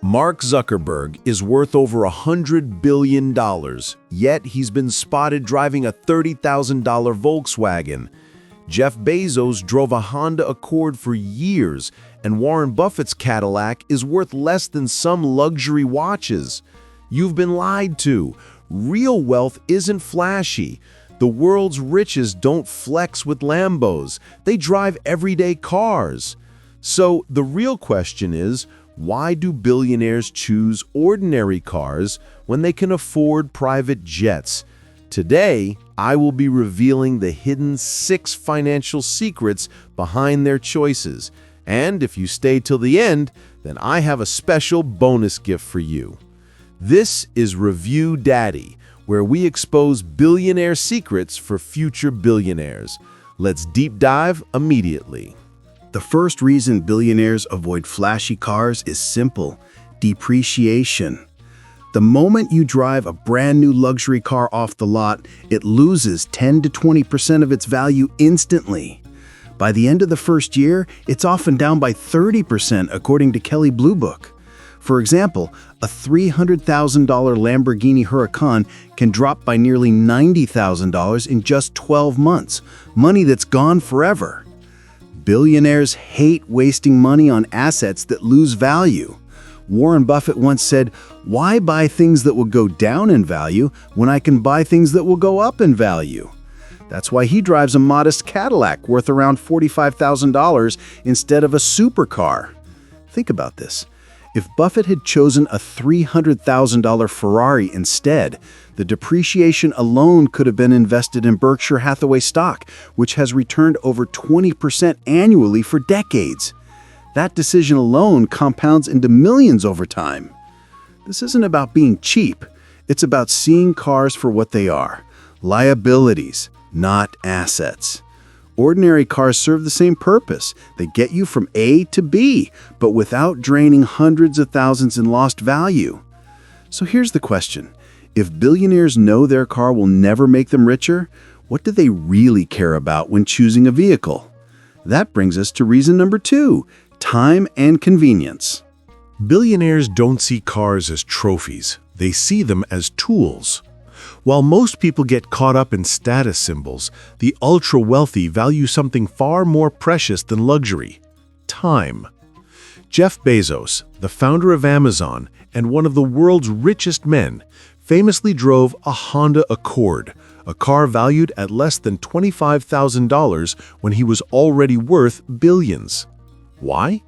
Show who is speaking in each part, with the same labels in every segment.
Speaker 1: Mark Zuckerberg is worth over $100 billion, yet he's been spotted driving a $30,000 Volkswagen. Jeff Bezos drove a Honda Accord for years, and Warren Buffett's Cadillac is worth less than some luxury watches. You've been lied to. Real wealth isn't flashy. The world's richest don't flex with Lambos. They drive everyday cars. So the real question is, why do billionaires choose ordinary cars when they can afford private jets? Today, I will be revealing the hidden 6 financial secrets behind their choices. And if you stay till the end, then I have a special bonus gift for you. This is Review Daddy, where we expose billionaire secrets for future billionaires. Let's deep dive immediately.
Speaker 2: The first reason billionaires avoid flashy cars is simple: depreciation. The moment you drive a brand new luxury car off the lot, it loses 10 to 20% of its value instantly. By the end of the first year, it's often down by 30%, according to Kelley Blue Book. For example, a $300,000 Lamborghini Huracan can drop by nearly $90,000 in just 12 months, money that's gone forever. Billionaires hate wasting money on assets that lose value. Warren Buffett once said, "Why buy things that will go down in value when I can buy things that will go up in value?" That's why he drives a modest Cadillac worth around $45,000 instead of a supercar. Think about this. If Buffett had chosen a $300,000 Ferrari instead, the depreciation alone could have been invested in Berkshire Hathaway stock, which has returned over 20% annually for decades. That decision alone compounds into millions over time. This isn't about being cheap. It's about seeing cars for what they are: liabilities, not assets. Ordinary cars serve the same purpose. They get you from A to B, but without draining hundreds of thousands in lost value. So here's the question. If billionaires know their car will never make them richer, what do they really care about when choosing a vehicle? That brings us to reason number 2, time and convenience.
Speaker 1: Billionaires don't see cars as trophies. They see them as tools. While most people get caught up in status symbols, the ultra-wealthy value something far more precious than luxury: time. Jeff Bezos, the founder of Amazon and one of the world's richest men, famously drove a Honda Accord, a car valued at less than $25,000 when he was already worth billions. Why?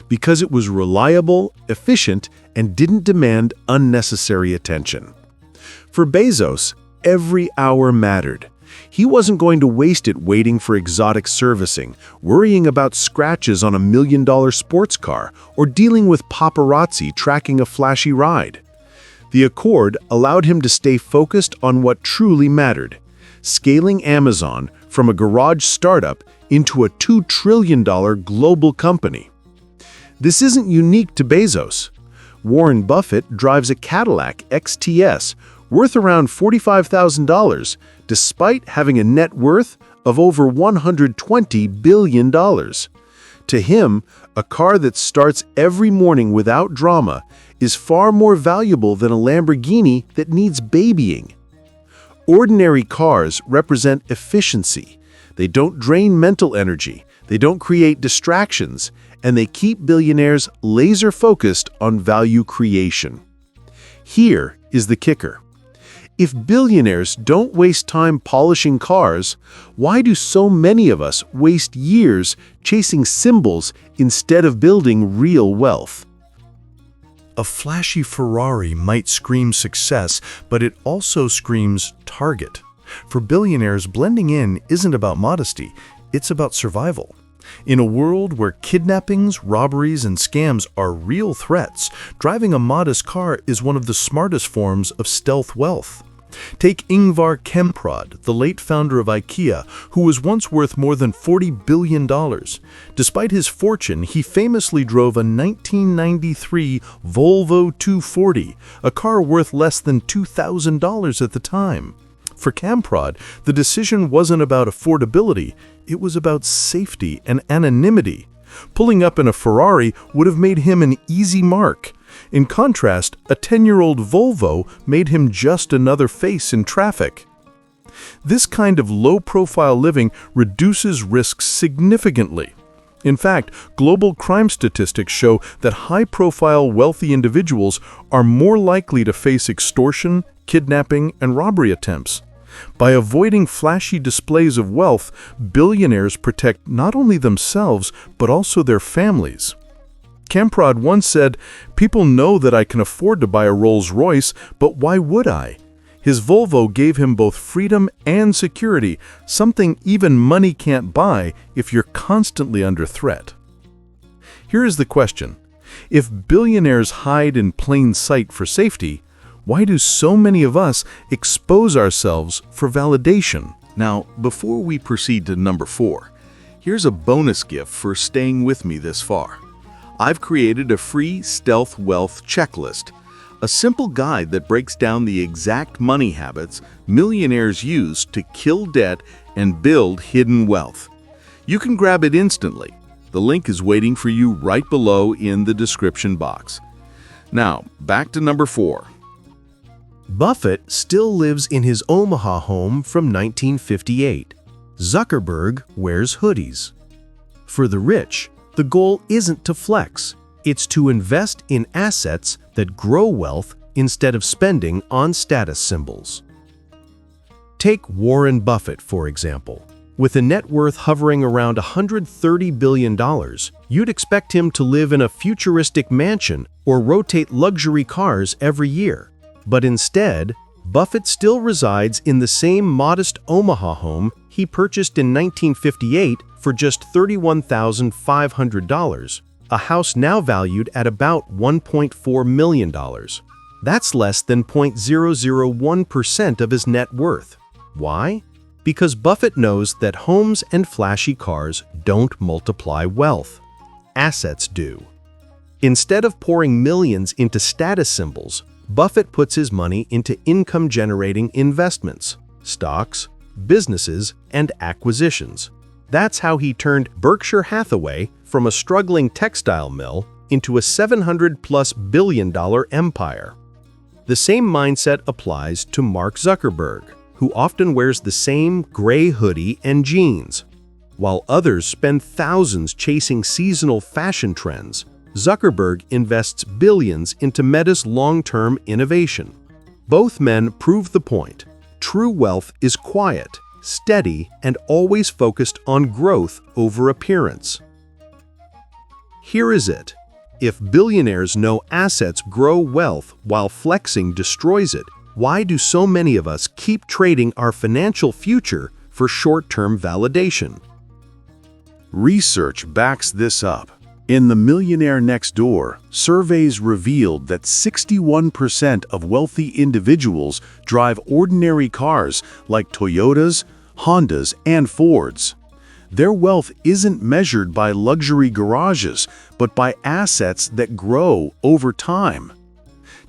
Speaker 1: Because it was reliable, efficient, and didn't demand unnecessary attention. For Bezos, every hour mattered. He wasn't going to waste it waiting for exotic servicing, worrying about scratches on a $1 million sports car, or dealing with paparazzi tracking a flashy ride. The Accord allowed him to stay focused on what truly mattered: scaling Amazon from a garage startup into a $2 trillion global company. This isn't unique to Bezos. Warren Buffett drives a Cadillac XTS worth around $45,000, despite having a net worth of over $120 billion. To him, a car that starts every morning without drama is far more valuable than a Lamborghini that needs babying. Ordinary cars represent efficiency. They don't drain mental energy, they don't create distractions, and they keep billionaires laser-focused on value creation. Here is the kicker. If billionaires don't waste time polishing cars, why do so many of us waste years chasing symbols instead of building real wealth?
Speaker 3: A flashy Ferrari might scream success, but it also screams target. For billionaires, blending in isn't about modesty, it's about survival. In a world where kidnappings, robberies, and scams are real threats, driving a modest car is one of the smartest forms of stealth wealth. Take Ingvar Kamprad, the late founder of IKEA, who was once worth more than $40 billion. Despite his fortune, he famously drove a 1993 Volvo 240, a car worth less than $2,000 at the time. For Kamprad, the decision wasn't about affordability, it was about safety and anonymity. Pulling up in a Ferrari would have made him an easy mark. In contrast, a 10-year-old Volvo made him just another face in traffic. This kind of low-profile living reduces risks significantly. In fact, global crime statistics show that high-profile wealthy individuals are more likely to face extortion, kidnapping, and robbery attempts. By avoiding flashy displays of wealth, billionaires protect not only themselves, but also their families. Kamprad once said, "People know that I can afford to buy a Rolls-Royce, but why would I?" His Volvo gave him both freedom and security, something even money can't buy if you're constantly under threat. Here is the question. If billionaires hide in plain sight for safety, why do so many of us expose ourselves for validation?
Speaker 1: Now, before we proceed to number 4, here's a bonus gift for staying with me this far. I've created a free Stealth Wealth checklist, a simple guide that breaks down the exact money habits millionaires use to kill debt and build hidden wealth. You can grab it instantly. The link is waiting for you right below in the description box. Now, back to number 4.
Speaker 4: Buffett still lives in his Omaha home from 1958. Zuckerberg wears hoodies. For the rich, the goal isn't to flex. It's to invest in assets that grow wealth instead of spending on status symbols. Take Warren Buffett, for example. With a net worth hovering around $130 billion, you'd expect him to live in a futuristic mansion or rotate luxury cars every year. But instead, Buffett still resides in the same modest Omaha home he purchased in 1958 for just $31,500, a house now valued at about $1.4 million. That's less than 0.001% of his net worth. Why? Because Buffett knows that homes and flashy cars don't multiply wealth. Assets do. Instead of pouring millions into status symbols, Buffett puts his money into income-generating investments, stocks, businesses, and acquisitions. That's how he turned Berkshire Hathaway from a struggling textile mill into a $700+ billion empire. The same mindset applies to Mark Zuckerberg, who often wears the same gray hoodie and jeans. While others spend thousands chasing seasonal fashion trends, Zuckerberg invests billions into Meta's long-term innovation. Both men prove the point. True wealth is quiet, steady, and always focused on growth over appearance. Here is it. If billionaires know assets grow wealth while flexing destroys it, why do so many of us keep trading our financial future for short-term validation?
Speaker 1: Research backs this up. In The Millionaire Next Door, surveys revealed that 61% of wealthy individuals drive ordinary cars like Toyotas, Hondas, and Fords. Their wealth isn't measured by luxury garages, but by assets that grow over time.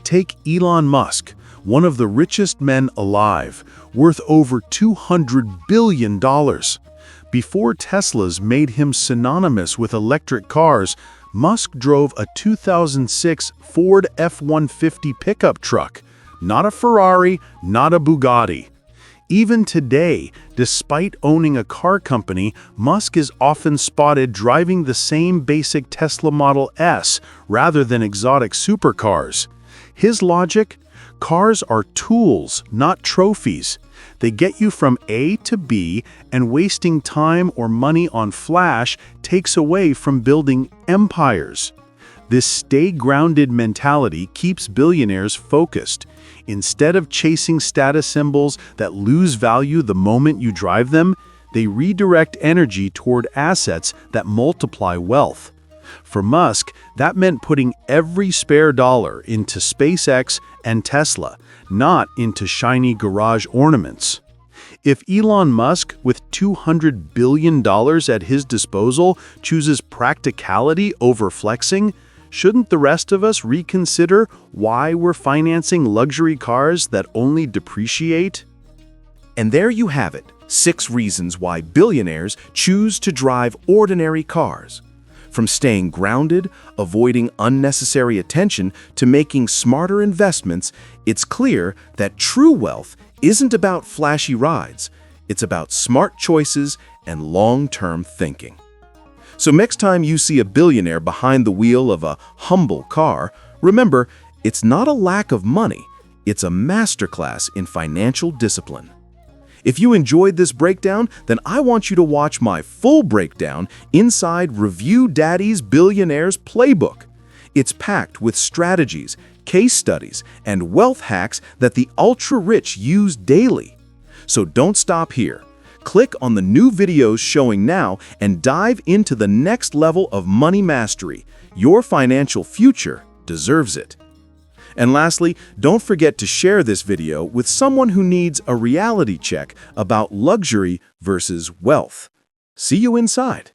Speaker 1: Take Elon Musk, one of the richest men alive, worth over $200 billion. Before Teslas made him synonymous with electric cars, Musk drove a 2006 Ford F-150 pickup truck, not a Ferrari, not a Bugatti. Even today, despite owning a car company, Musk is often spotted driving the same basic Tesla Model S rather than exotic supercars. His logic? Cars are tools, not trophies. They get you from A to B, and wasting time or money on flash takes away from building empires. This stay-grounded mentality keeps billionaires focused. Instead of chasing status symbols that lose value the moment you drive them, they redirect energy toward assets that multiply wealth. For Musk, that meant putting every spare dollar into SpaceX and Tesla, not into shiny garage ornaments. If Elon Musk, with $200 billion at his disposal, chooses practicality over flexing, shouldn't the rest of us reconsider why we're financing luxury cars that only depreciate?
Speaker 5: And there you have it, 6 reasons why billionaires choose to drive ordinary cars. From staying grounded, avoiding unnecessary attention, to making smarter investments, it's clear that true wealth isn't about flashy rides. It's about smart choices and long-term thinking. So next time you see a billionaire behind the wheel of a humble car, remember, it's not a lack of money, it's a masterclass in financial discipline. If you enjoyed this breakdown, then I want you to watch my full breakdown inside Review Daddy's Billionaires Playbook. It's packed with strategies, case studies, and wealth hacks that the ultra-rich use daily. So don't stop here. Click on the new videos showing now and dive into the next level of money mastery. Your financial future deserves it. And lastly, don't forget to share this video with someone who needs a reality check about luxury versus wealth. See you inside.